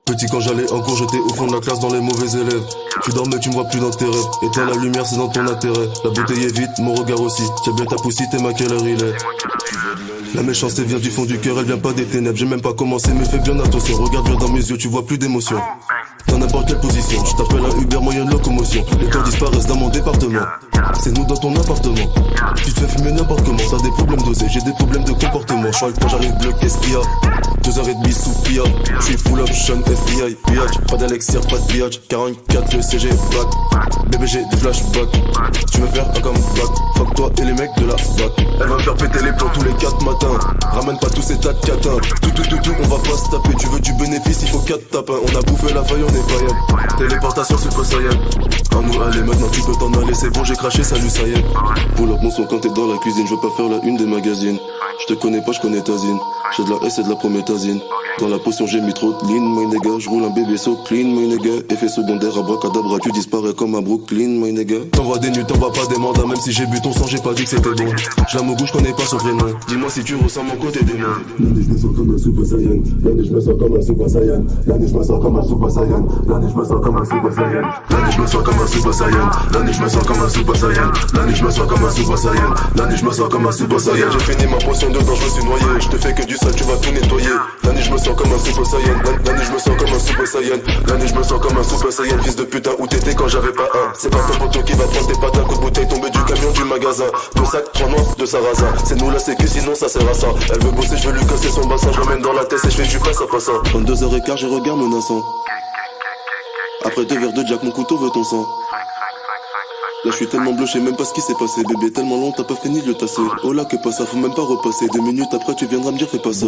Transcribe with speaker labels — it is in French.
Speaker 1: Petit quand j'allais en cours, j'étais au fond de la classe dans les mauvais élèves. Tu dormais, tu me vois plus dans tes rêves. Éteins la lumière, c'est dans ton intérêt. La bouteille est vide, mon regard aussi. Tiens bien ta poussite et ma quelle heure il est. La méchanceté vient du fond du cœur, elle vient pas des ténèbres. J'ai même pas commencé, mais fais bien attention. Regarde bien dans mes yeux, tu vois plus d'émotion. Dans n'importe quelle position, je t'appelle un Uber, moyen de locomotion. Les temps disparaissent dans mon département. C'est nous dans ton appartement. Tu te fais fumer n'importe comment, t'as des problèmes d'oser, j'ai des problèmes de comportement. Je quand j'arrive bleu, qu'est-ce qu'il y a? 2h30 sous PIA. J'suis full option FBI, bitch. Pas d'Alexir, pas de biatch. 44 le CG back. Bébé j'ai des flashbacks. Tu veux faire un comeback? Fuck toi et les mecs de la bac. Elle va me faire péter les plombs tous les 4 matins. Ramène pas tous ces tas de catins. Tout, on va pas se taper. Tu veux du bénéfice, il faut 4 tapins. On a bouffé la faille, on est païenne. Téléportation Super Saiyan. À nous allez, maintenant tu peux t'en aller. C'est bon, j'ai craché, salut, ça y est. Pull up mon son quand t'es dans la cuisine. Je veux pas faire la une des magazines. Je te connais pas, je connais ta zine. J'ai de la S et de la prométhazine. Dans la potion j'ai mis trop de lean, my nigga. J'roule un bébé so clean, my nigga. Effet secondaire, abracadabra, tu disparais comme à Brooklyn, my nigga. T'envoies des nuits, t'envoies pas des mandats. Même si j'ai bu ton sang, j'ai pas dit que c'était bon. J'l'aime au goût, j'connais pas son prénom. Dis-moi si tu ressens mon côté démon. L'année je me sens comme un Super Saiyan. L'année je me sens comme un Super Saiyan. L'année je me sens comme un Super Saiyan. L'année je me sens comme un Super Saiyan. L'année je me sens comme un Super Saiyan. L'année je me sens comme un Super Saiyan. L'année je me sens comme un Super Saiyan. L'année je me sens comme un Super Saiyan. J'ai fini ma potion dedans, je me suis noyé. Je te fais que du sale, tu vas tout nettoyer. L'année je me sens comme un Super Saiyan. L'année je me sens comme un Super Saiyan. L'année je me sens comme un Super Saiyan. Fils de putain, où t'étais quand j'avais pas un? C'est pas ton poteau qui va prendre tes patins. Coup de bouteille tombé du camion du magasin. Ton sac, 3 noirs de sarrasin. C'est nous la sécu, sinon ça sert à ça. Elle veut bosser, je veux lui casser son bassin. Je l'emmène dans la tête et je fais du passe à passant. 22h15, j'ai regard menaçant. Après 2 verres de Jack, mon couteau veut ton sang. Là je suis tellement bleu, je sais même pas ce qui s'est passé. Bébé tellement long, t'as pas fini de le tasser. Oh là que pas ça, faut même pas repasser. 2 minutes après tu viendras me dire fais pas ça.